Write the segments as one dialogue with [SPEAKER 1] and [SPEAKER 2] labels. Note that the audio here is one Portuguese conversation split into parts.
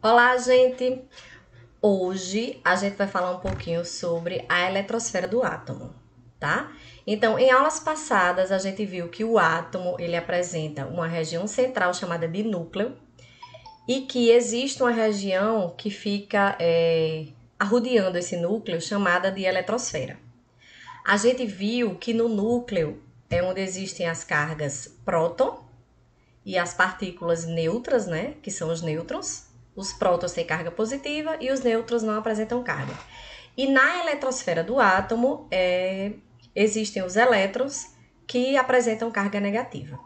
[SPEAKER 1] Olá, gente! Hoje a gente vai falar um pouquinho sobre a eletrosfera do átomo, tá? Então, em aulas passadas, a gente viu que o átomo ele apresenta uma região central chamada de núcleo e que existe uma região que fica arrodeando esse núcleo chamada de eletrosfera. A gente viu que no núcleo é onde existem as cargas próton e as partículas neutras, né, que são os nêutrons. Os prótons têm carga positiva e os nêutrons não apresentam carga. E na eletrosfera do átomo existem os elétrons que apresentam carga negativa.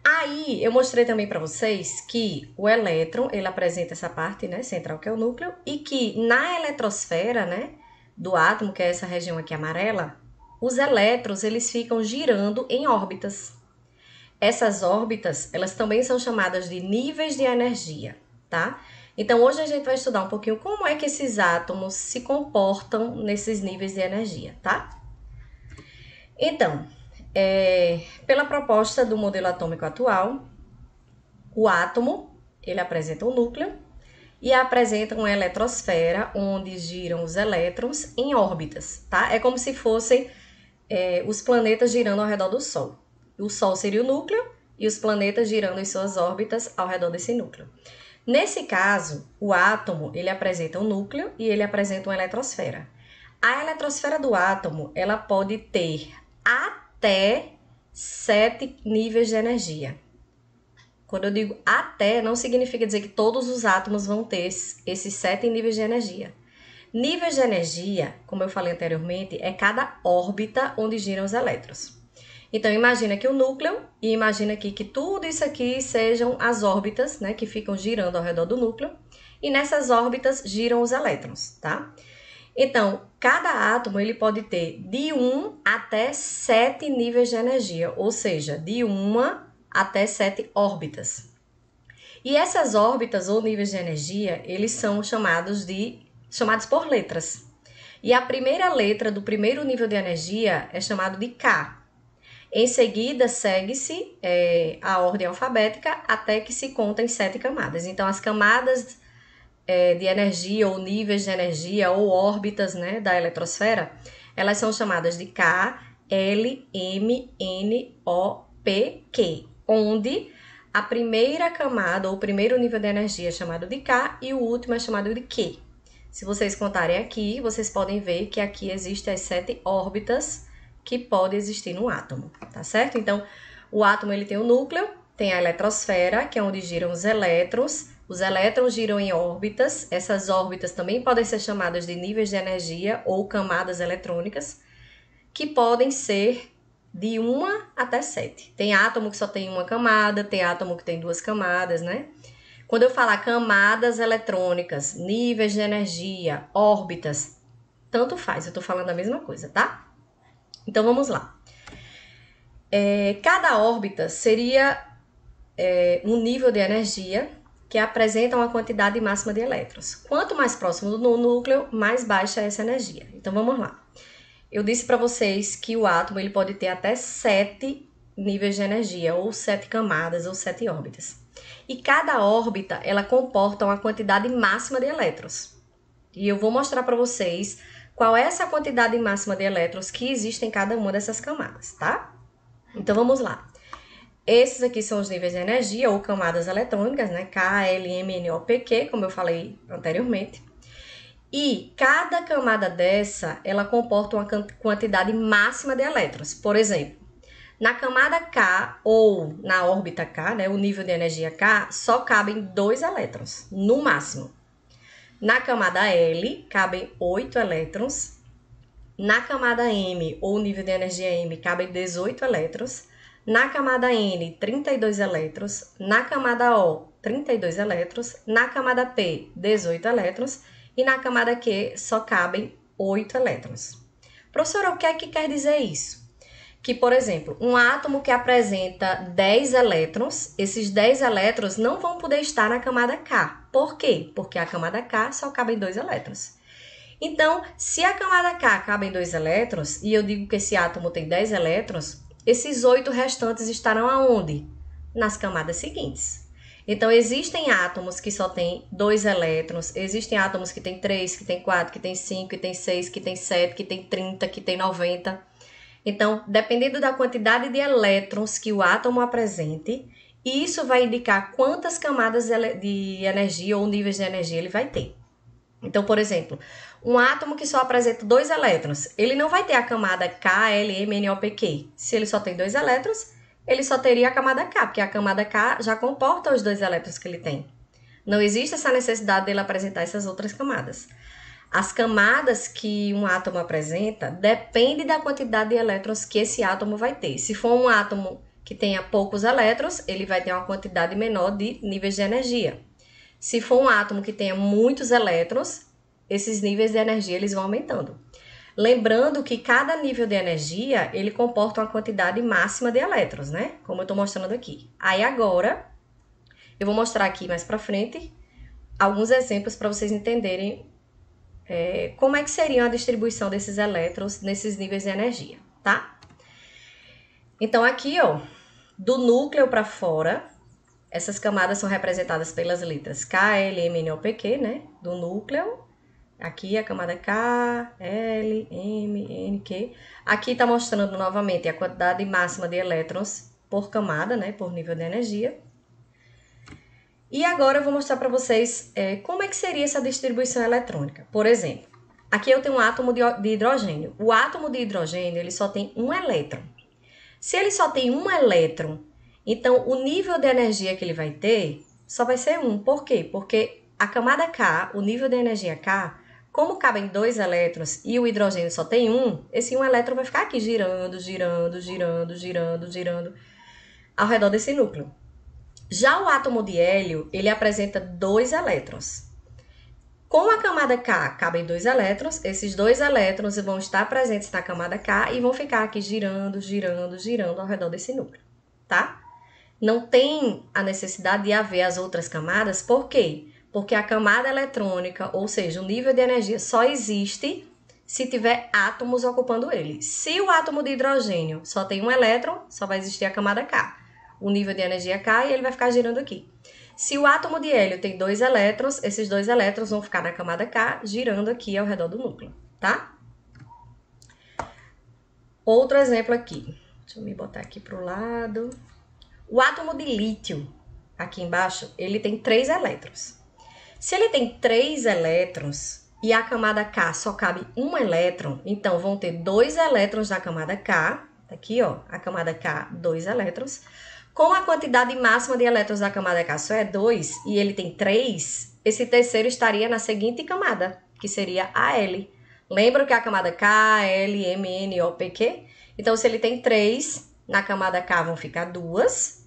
[SPEAKER 1] Aí eu mostrei também para vocês que o elétron ele apresenta essa parte, né, central que é o núcleo, e que na eletrosfera, né, do átomo, que é essa região aqui amarela, os elétrons eles ficam girando em órbitas. Essas órbitas, elas também são chamadas de níveis de energia, tá? Então, hoje a gente vai estudar um pouquinho como é que esses átomos se comportam nesses níveis de energia, tá? Então, pela proposta do modelo atômico atual, o átomo, ele apresenta um núcleo e apresenta uma eletrosfera onde giram os elétrons em órbitas, tá? É como se fossem os planetas girando ao redor do Sol. O Sol seria o núcleo e os planetas girando em suas órbitas ao redor desse núcleo. Nesse caso, o átomo ele apresenta um núcleo e ele apresenta uma eletrosfera. A eletrosfera do átomo ela pode ter até 7 níveis de energia. Quando eu digo até, não significa dizer que todos os átomos vão ter esses 7 níveis de energia. Níveis de energia, como eu falei anteriormente, é cada órbita onde giram os elétrons. Então, imagina aqui o núcleo e imagina aqui que tudo isso aqui sejam as órbitas, né, que ficam girando ao redor do núcleo. E nessas órbitas giram os elétrons, tá? Então, cada átomo ele pode ter de 1 até 7 níveis de energia, ou seja, de 1 até 7 órbitas. E essas órbitas ou níveis de energia, eles são chamados por letras. E a primeira letra do primeiro nível de energia é chamado de K. Em seguida, segue-se a ordem alfabética até que se contem 7 camadas. Então, as camadas de energia ou níveis de energia ou órbitas, né, da eletrosfera, elas são chamadas de K, L, M, N, O, P, Q, onde a primeira camada ou o primeiro nível de energia é chamado de K e o último é chamado de Q. Se vocês contarem aqui, vocês podem ver que aqui existem as 7 órbitas que podem existir no átomo, tá certo? Então, o átomo ele tem o núcleo, tem a eletrosfera, que é onde giram os elétrons giram em órbitas, essas órbitas também podem ser chamadas de níveis de energia ou camadas eletrônicas, que podem ser de 1 até 7. Tem átomo que só tem uma camada, tem átomo que tem 2 camadas, né? Quando eu falar camadas eletrônicas, níveis de energia, órbitas, tanto faz, eu tô falando a mesma coisa, tá? Então, vamos lá. Cada órbita seria um nível de energia que apresenta uma quantidade máxima de elétrons. Quanto mais próximo do núcleo, mais baixa é essa energia. Então, vamos lá. Eu disse para vocês que o átomo ele pode ter até 7 níveis de energia, ou 7 camadas, ou 7 órbitas. E cada órbita, ela comporta uma quantidade máxima de elétrons. E eu vou mostrar para vocês qual é essa quantidade máxima de elétrons que existe em cada uma dessas camadas, tá? Então, vamos lá. Esses aqui são os níveis de energia ou camadas eletrônicas, né? K, L, M, N, O, P, Q, como eu falei anteriormente. E cada camada dessa, ela comporta uma quantidade máxima de elétrons. Por exemplo, na camada K ou na órbita K, né, o nível de energia K, só cabem 2 elétrons, no máximo. Na camada L, cabem 8 elétrons. Na camada M, ou nível de energia M, cabem 18 elétrons. Na camada N, 32 elétrons. Na camada O, 32 elétrons. Na camada P, 18 elétrons. E na camada Q, só cabem 8 elétrons. Professora, o que é que quer dizer isso? Que, por exemplo, um átomo que apresenta 10 elétrons, esses 10 elétrons não vão poder estar na camada K. Por quê? Porque a camada K só cabem 2 elétrons. Então, se a camada K cabem 2 elétrons, e eu digo que esse átomo tem 10 elétrons, esses 8 restantes estarão aonde? Nas camadas seguintes. Então, existem átomos que só têm 2 elétrons, existem átomos que têm 3, que têm 4, que têm 5, que têm 6, que têm 7, que têm 30, que têm 90. Então, dependendo da quantidade de elétrons que o átomo apresente, isso vai indicar quantas camadas de energia ou níveis de energia ele vai ter. Então, por exemplo, um átomo que só apresenta 2 elétrons, ele não vai ter a camada K, L, M, N, O, P, Q. Se ele só tem 2 elétrons, ele só teria a camada K, porque a camada K já comporta os 2 elétrons que ele tem. Não existe essa necessidade dele apresentar essas outras camadas. As camadas que um átomo apresenta depende da quantidade de elétrons que esse átomo vai ter. Se for um átomo que tenha poucos elétrons, ele vai ter uma quantidade menor de níveis de energia. Se for um átomo que tenha muitos elétrons, esses níveis de energia eles vão aumentando. Lembrando que cada nível de energia, ele comporta uma quantidade máxima de elétrons, né? Como eu estou mostrando aqui. Aí agora, eu vou mostrar aqui mais para frente alguns exemplos para vocês entenderem como é que seria a distribuição desses elétrons nesses níveis de energia, tá? Então aqui, ó, do núcleo para fora, essas camadas são representadas pelas letras K, L, M, N, O, P, Q, né? Do núcleo. Aqui a camada K, L, M, N, Q. Aqui está mostrando novamente a quantidade máxima de elétrons por camada, né? Por nível de energia. E agora eu vou mostrar para vocês como é que seria essa distribuição eletrônica. Por exemplo, aqui eu tenho um átomo de hidrogênio. O átomo de hidrogênio ele só tem um elétron. Se ele só tem um elétron, então o nível de energia que ele vai ter só vai ser 1. Por quê? Porque a camada K, o nível de energia K, como cabem 2 elétrons e o hidrogênio só tem 1, esse 1 elétron vai ficar aqui girando, girando, girando, girando, girando ao redor desse núcleo. Já o átomo de hélio, ele apresenta 2 elétrons. Com a camada K cabem 2 elétrons, esses 2 elétrons vão estar presentes na camada K e vão ficar aqui girando, girando, girando ao redor desse núcleo, tá? Não tem a necessidade de haver as outras camadas, por quê? Porque a camada eletrônica, ou seja, o nível de energia só existe se tiver átomos ocupando ele. Se o átomo de hidrogênio só tem um elétron, só vai existir a camada K. O nível de energia K e ele vai ficar girando aqui. Se o átomo de hélio tem 2 elétrons, esses 2 elétrons vão ficar na camada K, girando aqui ao redor do núcleo, tá? Outro exemplo aqui. Deixa eu me botar aqui para o lado. O átomo de lítio, aqui embaixo, ele tem 3 elétrons. Se ele tem 3 elétrons e a camada K só cabe 1 elétron, então vão ter 2 elétrons na camada K. Aqui, ó, a camada K, 2 elétrons. Como a quantidade máxima de elétrons da camada K só é 2 e ele tem 3, esse terceiro estaria na seguinte camada, que seria a L. Lembra que a camada K, L, M, N, O, P, Q? Então, se ele tem 3, na camada K vão ficar 2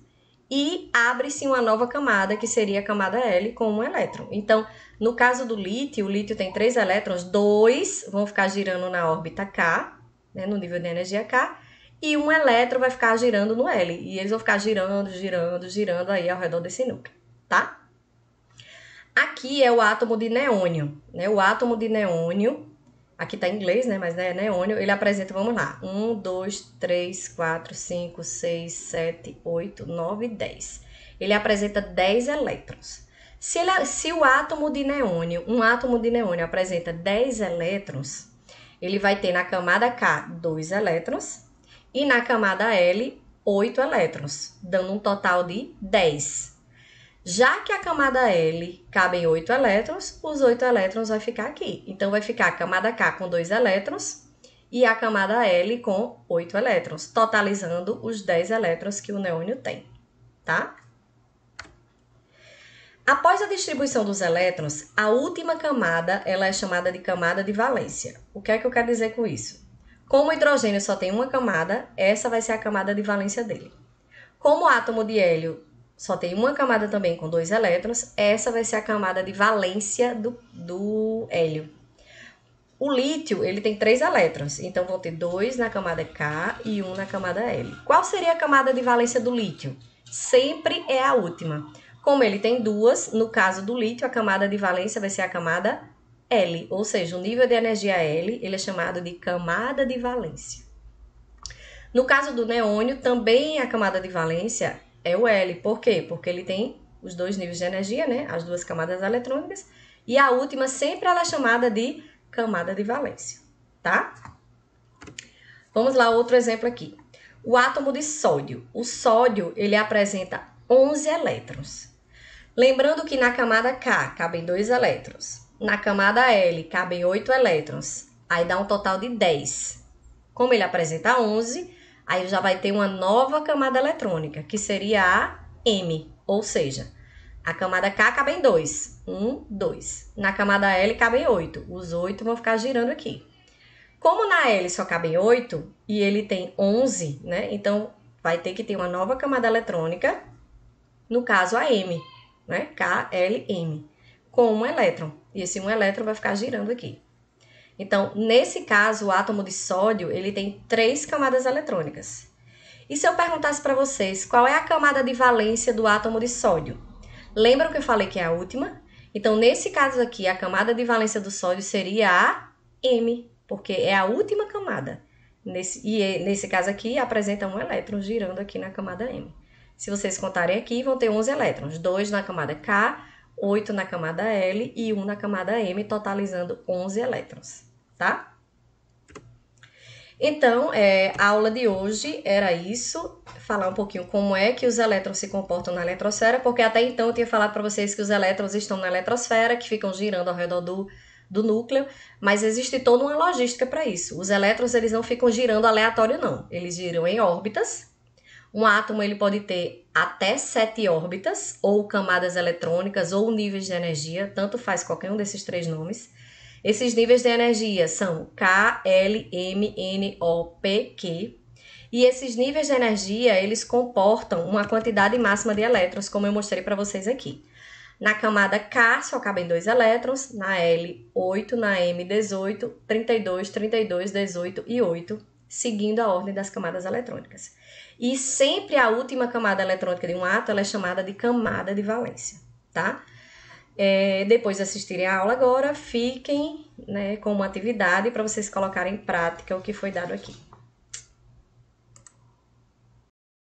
[SPEAKER 1] e abre-se uma nova camada, que seria a camada L, com 1 elétron. Então, no caso do lítio, o lítio tem 3 elétrons, 2 vão ficar girando na órbita K, né, no nível de energia K, e 1 elétron vai ficar girando no L. E eles vão ficar girando, girando, girando aí ao redor desse núcleo, tá? Aqui é o átomo de neônio, né? O átomo de neônio, aqui tá em inglês, né? Mas é neônio, ele apresenta, vamos lá, 1, 2, 3, 4, 5, 6, 7, 8, 9, 10. Ele apresenta 10 elétrons. Se o átomo de neônio, um átomo de neônio apresenta 10 elétrons, ele vai ter na camada K 2 elétrons, e na camada L, 8 elétrons, dando um total de 10. Já que a camada L cabem 8 elétrons, os 8 elétrons vai ficar aqui. Então, vai ficar a camada K com 2 elétrons e a camada L com 8 elétrons, totalizando os 10 elétrons que o neônio tem, tá? Após a distribuição dos elétrons, a última camada ela é chamada de camada de valência. O que é que eu quero dizer com isso? Como o hidrogênio só tem uma camada, essa vai ser a camada de valência dele. Como o átomo de hélio só tem uma camada também com 2 elétrons, essa vai ser a camada de valência do hélio. O lítio, ele tem 3 elétrons, então vão ter 2 na camada K e 1 na camada L. Qual seria a camada de valência do lítio? Sempre é a última. Como ele tem 2, no caso do lítio, a camada de valência vai ser a camada L, ou seja, o nível de energia L, ele é chamado de camada de valência. No caso do neônio, também a camada de valência é o L. Por quê? Porque ele tem os dois níveis de energia, né? As duas camadas eletrônicas. E a última sempre ela é chamada de camada de valência, tá? Vamos lá, outro exemplo aqui. O átomo de sódio. O sódio, ele apresenta 11 elétrons. Lembrando que na camada K cabem 2 elétrons. Na camada L cabem 8 elétrons. Aí dá um total de 10. Como ele apresenta 11, aí já vai ter uma nova camada eletrônica, que seria a M. Ou seja, a camada K cabem 2. 1, 2. Na camada L cabem 8. Os 8 vão ficar girando aqui. Como na L só cabem 8 e ele tem 11, né? Então, vai ter que ter uma nova camada eletrônica, no caso a M, né? KLM, com um elétron. E esse um elétron vai ficar girando aqui. Então, nesse caso, o átomo de sódio, ele tem 3 camadas eletrônicas. E se eu perguntasse para vocês qual é a camada de valência do átomo de sódio? Lembram que eu falei que é a última? Então, nesse caso aqui, a camada de valência do sódio seria a M, porque é a última camada. Nesse caso aqui, apresenta um elétron girando aqui na camada M. Se vocês contarem aqui, vão ter 11 elétrons. 2 na camada K, 8 na camada L e 1 na camada M, totalizando 11 elétrons, tá? Então, a aula de hoje era isso, falar um pouquinho como é que os elétrons se comportam na eletrosfera, porque até então eu tinha falado para vocês que os elétrons estão na eletrosfera, que ficam girando ao redor do núcleo, mas existe toda uma logística para isso. Os elétrons, eles não ficam girando aleatório, não. Eles giram em órbitas. Um átomo, ele pode ter até 7 órbitas, ou camadas eletrônicas, ou níveis de energia, tanto faz qualquer um desses 3 nomes. Esses níveis de energia são K, L, M, N, O, P, Q. E esses níveis de energia, eles comportam uma quantidade máxima de elétrons, como eu mostrei para vocês aqui. Na camada K só cabem 2 elétrons, na L 8, na M 18, 32, 32, 18 e 8, seguindo a ordem das camadas eletrônicas. E sempre a última camada eletrônica de um átomo ela é chamada de camada de valência, tá? Depois de assistirem a aula agora, fiquem, né, com uma atividade para vocês colocarem em prática o que foi dado aqui.